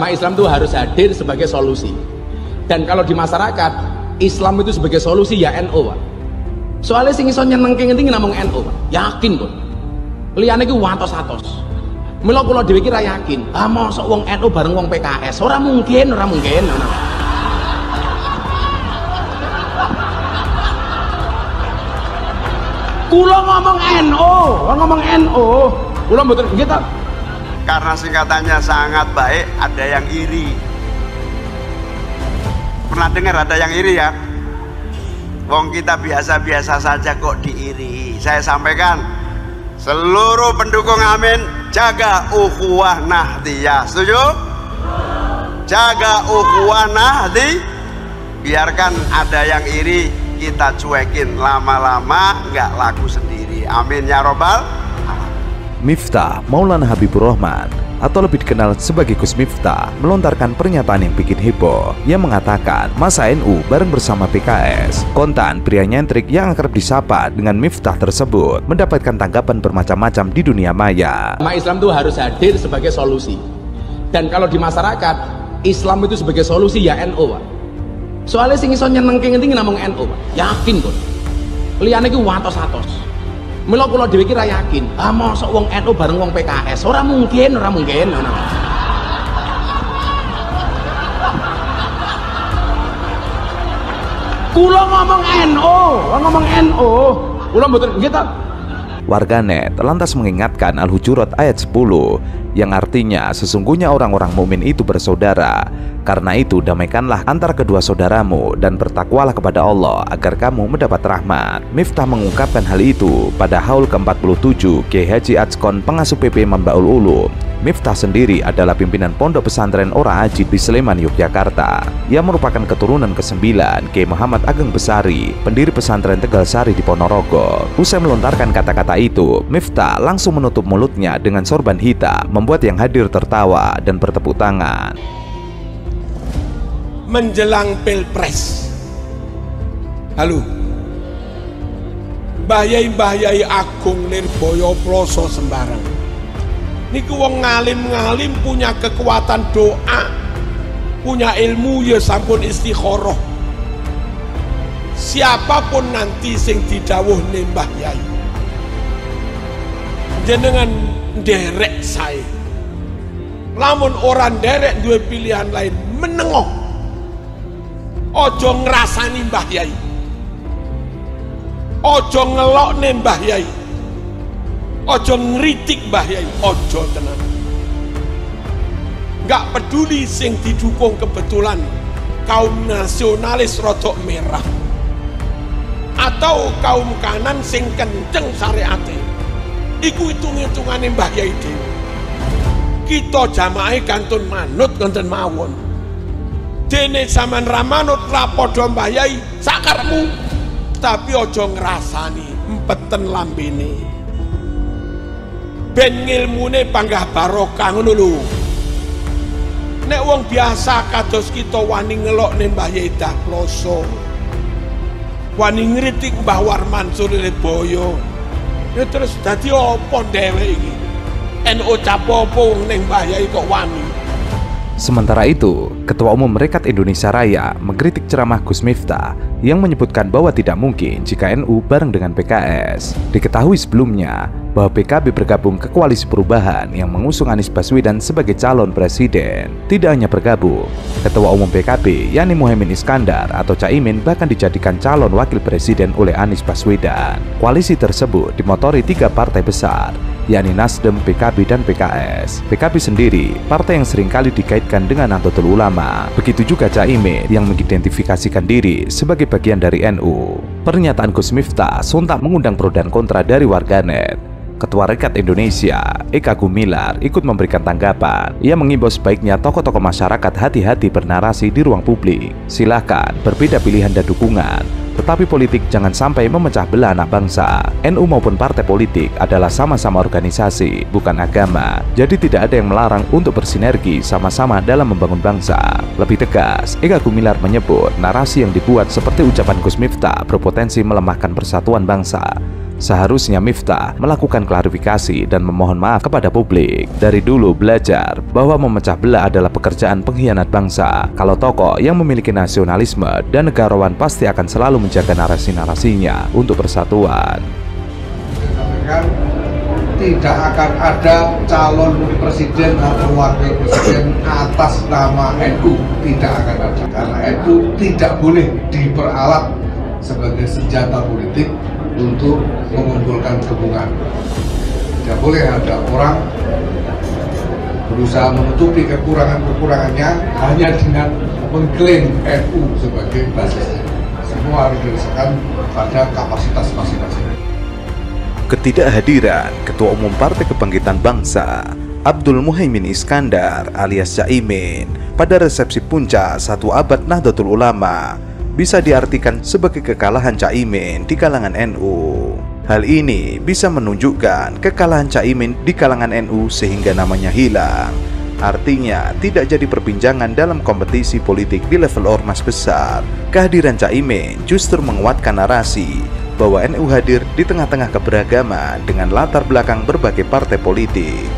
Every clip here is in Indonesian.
Islam itu harus hadir sebagai solusi. Dan kalau di masyarakat Islam itu sebagai solusi ya NU, Pak. Soalnya sing iso nyenengke ngendi namung NU, Pak. Yakin, Pak. Liyane iki watos-atos. Mila kula dhewe iki ra yakin. Ah mosok wong NU bareng wong PKS. Ora mungkin, ora mungkin. Kula ngomong NU, kula mboten nggih ta. Karena singkatannya sangat baik, ada yang iri. Pernah dengar ada yang iri ya? Wong kita biasa-biasa saja kok diiri. Saya sampaikan, seluruh pendukung Amin, jaga ukhuwah Nahdiyah. Setuju? Jaga ukhuwah Nahdiyah. Biarkan ada yang iri, kita cuekin, lama-lama nggak laku sendiri. Amin ya robbal. Miftah Maulana Habibur Rahman atau lebih dikenal sebagai Gus Miftah melontarkan pernyataan yang bikin heboh. Ia mengatakan masa NU bareng bersama PKS. Kontan pria nyentrik yang akrab disapa dengan Miftah tersebut mendapatkan tanggapan bermacam-macam di dunia maya. Islam itu harus hadir sebagai solusi. Dan kalau di masyarakat Islam itu sebagai solusi ya NU, Pak. Soalnya sing iso nyenengke ngendi namung NU, Pak. Yakin, Pak. Liyane iki watos-atos. Mila kula dhewe iki ra yakin. Ah mosok wong NU bareng wong PKS. Ora mungkin, ora mungkin. Kula ngomong NU. Kula mboten nggih ta. Warganet lantas mengingatkan Al-Hujurat ayat 10 yang artinya sesungguhnya orang-orang mukmin itu bersaudara. Karena itu damaikanlah antara kedua saudaramu dan bertakwalah kepada Allah agar kamu mendapat rahmat. Miftah mengungkapkan hal itu pada haul ke-47 Kiai Haji Ajkon pengasuh PP Mambaul Ulum. Miftah sendiri adalah pimpinan pondok pesantren Ora Aji di Sleman, Yogyakarta. Ia merupakan keturunan ke-9 Kiai Muhammad Ageng Besari, pendiri pesantren Tegal Sari di Ponorogo. Usai melontarkan kata-kata itu, Miftah langsung menutup mulutnya dengan sorban hitam, membuat yang hadir tertawa dan bertepuk tangan. Menjelang Pilpres, halo, Mbah Yai Agung Nirboyo Ploso sembarang. Niku wong ngalim-ngalim punya kekuatan doa, punya ilmu ya sampun istikharah. Siapapun nanti sing didhawuhne Mbah Yai, jenengan nderek saya. Lamun orang nderek duwe pilihan lain, menengok. Ojo ngrasani Mbah Yai, ojo ngelokne Mbah Yai, ojo ngritik Mbah Yai, ojo tenan. Gak peduli sing didukung kebetulan kaum nasionalis rodok merah atau kaum kanan sing kenceng syariate, iku hitung-hitungane Mbah Yai dhewe. Kita jamaah kantun manut konten mawon. Dene zaman ramanut rapodo Mbah Yai sakarmu, tapi ojo ngrasani empeten lambene. Ben ngilmune panggah barokah ngono lho. Nek wong biasa kados kita wani ngelokne Mbah Yai dah ploso, wani ngritik Mbah Warman Suryoboyo, ya terus dadi apa dhewe iki? NU capopo ning Mbah Yai kok wani. Sementara itu, Ketua Umum Rekat Indonesia Raya mengkritik ceramah Gus Miftah yang menyebutkan bahwa tidak mungkin jika NU bareng dengan PKS. Diketahui sebelumnya bahwa PKB bergabung ke Koalisi Perubahan yang mengusung Anies Baswedan sebagai calon presiden. Tidak hanya bergabung, Ketua Umum PKB yakni Muhaimin Iskandar atau Caimin bahkan dijadikan calon wakil presiden oleh Anies Baswedan. Koalisi tersebut dimotori 3 partai besar, yakni Nasdem, PKB, dan PKS. PKB sendiri, partai yang seringkali dikaitkan dengan Nahdlatul Ulama. Begitu juga Caimin yang mengidentifikasikan diri sebagai bagian dari NU. Pernyataan Gus Miftah sontak mengundang pro dan kontra dari warganet. Ketua Rekat Indonesia, Eka Gumilar, ikut memberikan tanggapan. Ia mengimbau sebaiknya tokoh-tokoh masyarakat hati-hati bernarasi di ruang publik. Silakan berbeda pilihan dan dukungan, tetapi politik jangan sampai memecah belah anak bangsa. NU maupun partai politik adalah sama-sama organisasi, bukan agama. Jadi tidak ada yang melarang untuk bersinergi sama-sama dalam membangun bangsa. Lebih tegas, Eka Gumilar menyebut narasi yang dibuat seperti ucapan Gus Miftah berpotensi melemahkan persatuan bangsa. Seharusnya Miftah melakukan klarifikasi dan memohon maaf kepada publik. Dari dulu belajar bahwa memecah belah adalah pekerjaan pengkhianat bangsa. Kalau tokoh yang memiliki nasionalisme dan negarawan pasti akan selalu menjaga narasi-narasinya untuk persatuan. Tidak akan ada calon presiden atau wakil presiden atas nama NU, tidak akan ada, karena NU tidak boleh diperalat sebagai senjata politik untuk mengumpulkan dukungan. Tidak boleh ada orang berusaha menutupi kekurangannya hanya dengan mengklaim NU sebagai basisnya. Semua harus didasarkan pada kapasitas masing-masing. Ketidakhadiran Ketua Umum Partai Kebangkitan Bangsa Abdul Muhaimin Iskandar alias Caimin pada resepsi puncak 1 abad Nahdlatul Ulama bisa diartikan sebagai kekalahan Caimin di kalangan NU. Hal ini bisa menunjukkan kekalahan Caimin di kalangan NU sehingga namanya hilang. Artinya tidak jadi perbincangan dalam kompetisi politik di level ormas besar. Kehadiran Caimin justru menguatkan narasi bahwa NU hadir di tengah-tengah keberagaman dengan latar belakang berbagai partai politik.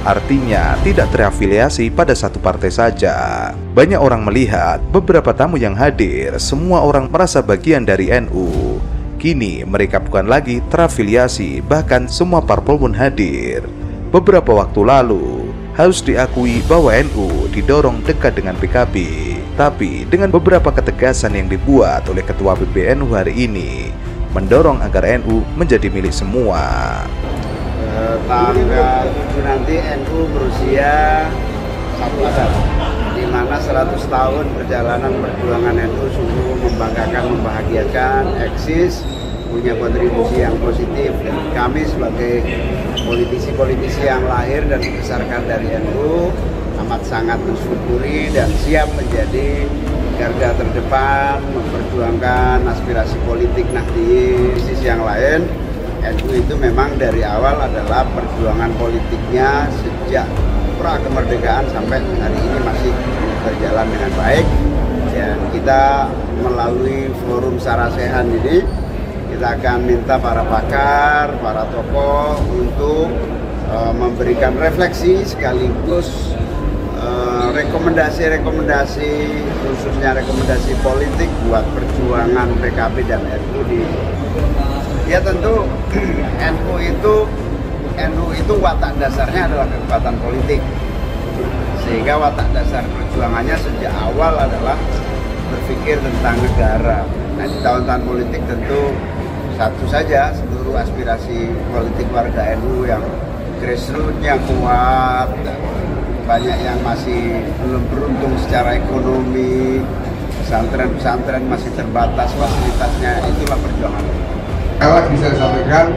Artinya tidak terafiliasi pada satu partai saja. Banyak orang melihat beberapa tamu yang hadir, semua orang merasa bagian dari NU. Kini mereka bukan lagi terafiliasi, bahkan semua parpol pun hadir. Beberapa waktu lalu, harus diakui bahwa NU didorong dekat dengan PKB. Tapi dengan beberapa ketegasan yang dibuat oleh Ketua PBNU hari ini, mendorong agar NU menjadi milik semua. Tanggal 7 nanti NU berusia 1 abad, di mana 100 tahun perjalanan perjuangan NU sungguh membanggakan, membahagiakan, eksis, punya kontribusi yang positif. Dan kami sebagai politisi-politisi yang lahir dan dibesarkan dari NU amat sangat mensyukuri dan siap menjadi garda terdepan memperjuangkan aspirasi politik. Nah, di sisi yang lain, NU itu memang dari awal adalah perjuangan politiknya sejak pra kemerdekaan sampai hari ini masih berjalan dengan baik. Dan kita melalui forum Sarasehan ini, kita akan minta para pakar, para tokoh untuk memberikan refleksi sekaligus rekomendasi-rekomendasi, khususnya rekomendasi politik buat perjuangan PKB dan NU di. Ya tentu NU itu watak dasarnya adalah kekuatan politik, sehingga watak dasar perjuangannya sejak awal adalah berpikir tentang negara. Nah, di tahun-tahun politik tentu satu saja, seluruh aspirasi politik warga NU yang grassroots-nya kuat, banyak yang masih belum beruntung secara ekonomi, pesantren-pesantren masih terbatas fasilitasnya, itulah perjuangan. Lagi saya sampaikan,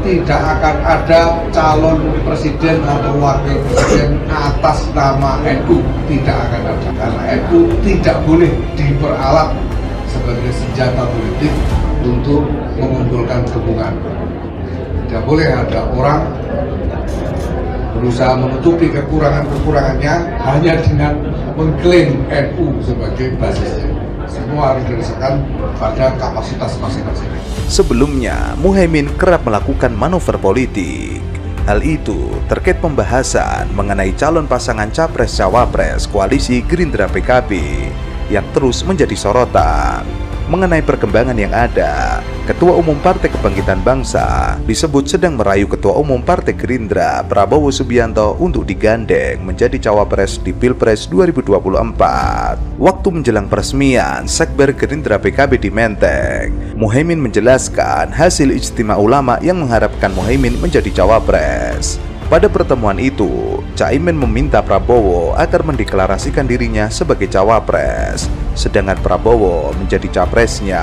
tidak akan ada calon presiden atau wakil presiden atas nama NU, tidak akan ada, karena NU tidak boleh diperalat sebagai senjata politik untuk mengumpulkan dukungan. Tidak boleh ada orang berusaha menutupi kekurangannya hanya dengan mengklaim NU sebagai basisnya. Semua harus didasarkan pada kapasitas masing-masing. Sebelumnya, Muhaimin kerap melakukan manuver politik. Hal itu terkait pembahasan mengenai calon pasangan Capres-Cawapres koalisi Gerindra PKB yang terus menjadi sorotan. Mengenai perkembangan yang ada, Ketua Umum Partai Kebangkitan Bangsa disebut sedang merayu Ketua Umum Partai Gerindra Prabowo Subianto untuk digandeng menjadi cawapres di Pilpres 2024. Waktu menjelang peresmian Sekber Gerindra PKB di Menteng, Muhaimin menjelaskan hasil ijtima ulama yang mengharapkan Muhaimin menjadi cawapres. Pada pertemuan itu, Caimin meminta Prabowo agar mendeklarasikan dirinya sebagai cawapres, sedangkan Prabowo menjadi capresnya.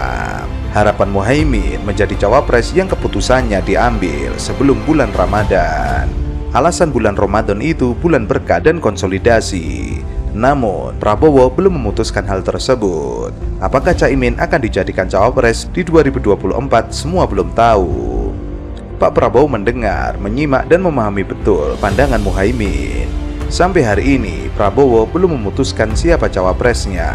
Harapan Muhaimin menjadi cawapres yang keputusannya diambil sebelum bulan Ramadan. Alasan bulan Ramadan itu bulan berkah dan konsolidasi. Namun, Prabowo belum memutuskan hal tersebut. Apakah Caimin akan dijadikan cawapres di 2024, semua belum tahu. Pak Prabowo mendengar, menyimak, dan memahami betul pandangan Muhaimin. Sampai hari ini, Prabowo belum memutuskan siapa cawapresnya.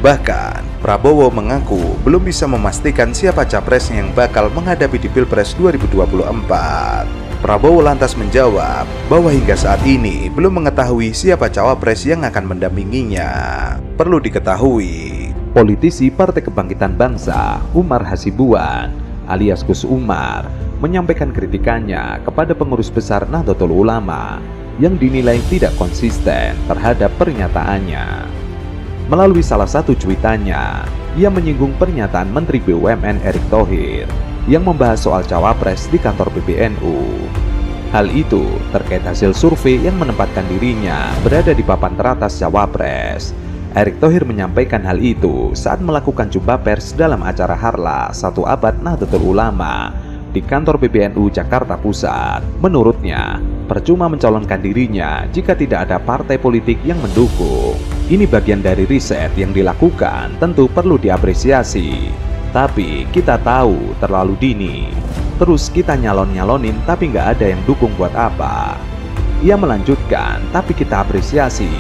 Bahkan, Prabowo mengaku belum bisa memastikan siapa capres yang bakal menghadapi di Pilpres 2024. Prabowo lantas menjawab bahwa hingga saat ini belum mengetahui siapa cawapres yang akan mendampinginya. Perlu diketahui, politisi Partai Kebangkitan Bangsa Umar Hasibuan alias Gus Umar menyampaikan kritikannya kepada pengurus besar Nahdlatul Ulama yang dinilai tidak konsisten terhadap pernyataannya. Melalui salah satu cuitannya, ia menyinggung pernyataan Menteri BUMN Erick Thohir yang membahas soal cawapres di kantor PBNU. Hal itu terkait hasil survei yang menempatkan dirinya berada di papan teratas cawapres. Erick Thohir menyampaikan hal itu saat melakukan jumpa pers dalam acara Harlah 1 Abad Nahdlatul Ulama di kantor PBNU Jakarta Pusat. Menurutnya, percuma mencalonkan dirinya jika tidak ada partai politik yang mendukung. Ini bagian dari riset yang dilakukan, tentu perlu diapresiasi. Tapi kita tahu terlalu dini. Terus kita nyalonin tapi nggak ada yang dukung buat apa. Ia melanjutkan, tapi kita apresiasi.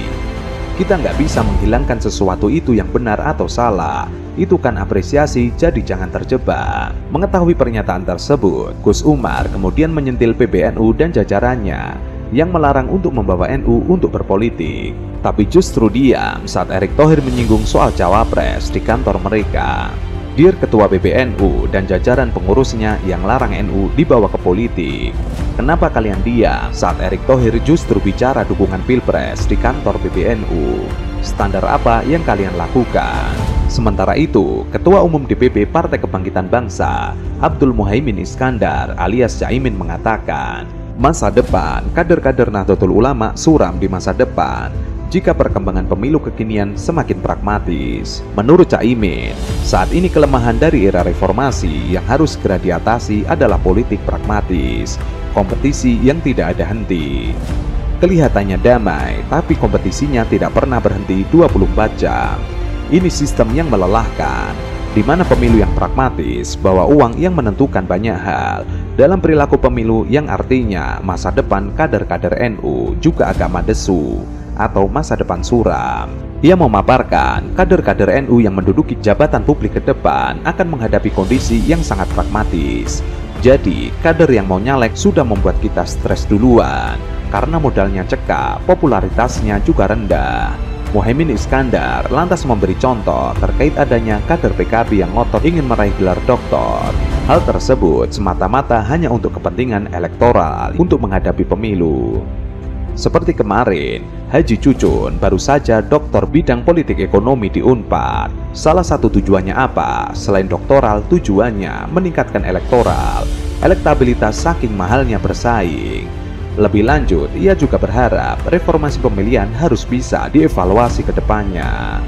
Kita nggak bisa menghilangkan sesuatu itu yang benar atau salah. Itu kan apresiasi, jadi jangan terjebak. Mengetahui pernyataan tersebut, Gus Umar kemudian menyentil PBNU dan jajarannya yang melarang untuk membawa NU untuk berpolitik. Tapi justru diam saat Erick Thohir menyinggung soal cawapres di kantor mereka. Dear Ketua PBNU dan jajaran pengurusnya yang larang NU dibawa ke politik. Kenapa kalian diam saat Erick Thohir justru bicara dukungan Pilpres di kantor PBNU? Standar apa yang kalian lakukan? Sementara itu, Ketua Umum DPP Partai Kebangkitan Bangsa Abdul Muhaimin Iskandar alias Caimin mengatakan, masa depan kader-kader Nahdlatul Ulama suram di masa depan jika perkembangan pemilu kekinian semakin pragmatis. Menurut Caimin, saat ini kelemahan dari era reformasi yang harus segera diatasi adalah politik pragmatis, kompetisi yang tidak ada henti. Kelihatannya damai, tapi kompetisinya tidak pernah berhenti 24 jam. Ini sistem yang melelahkan, di mana pemilu yang pragmatis bawa uang yang menentukan banyak hal dalam perilaku pemilu yang artinya masa depan kader-kader NU juga agak madesu atau masa depan suram. Ia memaparkan kader-kader NU yang menduduki jabatan publik ke depan akan menghadapi kondisi yang sangat pragmatis. Jadi, kader yang mau nyalek sudah membuat kita stres duluan karena modalnya cekak, popularitasnya juga rendah. Muhaimin Iskandar lantas memberi contoh terkait adanya kader PKB yang ngotot ingin meraih gelar doktor. Hal tersebut semata-mata hanya untuk kepentingan elektoral untuk menghadapi pemilu. Seperti kemarin, Haji Cucun baru saja doktor bidang politik ekonomi di Unpad. Salah satu tujuannya apa? Selain doktoral, tujuannya meningkatkan elektoral, elektabilitas saking mahalnya bersaing. Lebih lanjut, ia juga berharap reformasi pemilihan harus bisa dievaluasi ke depannya.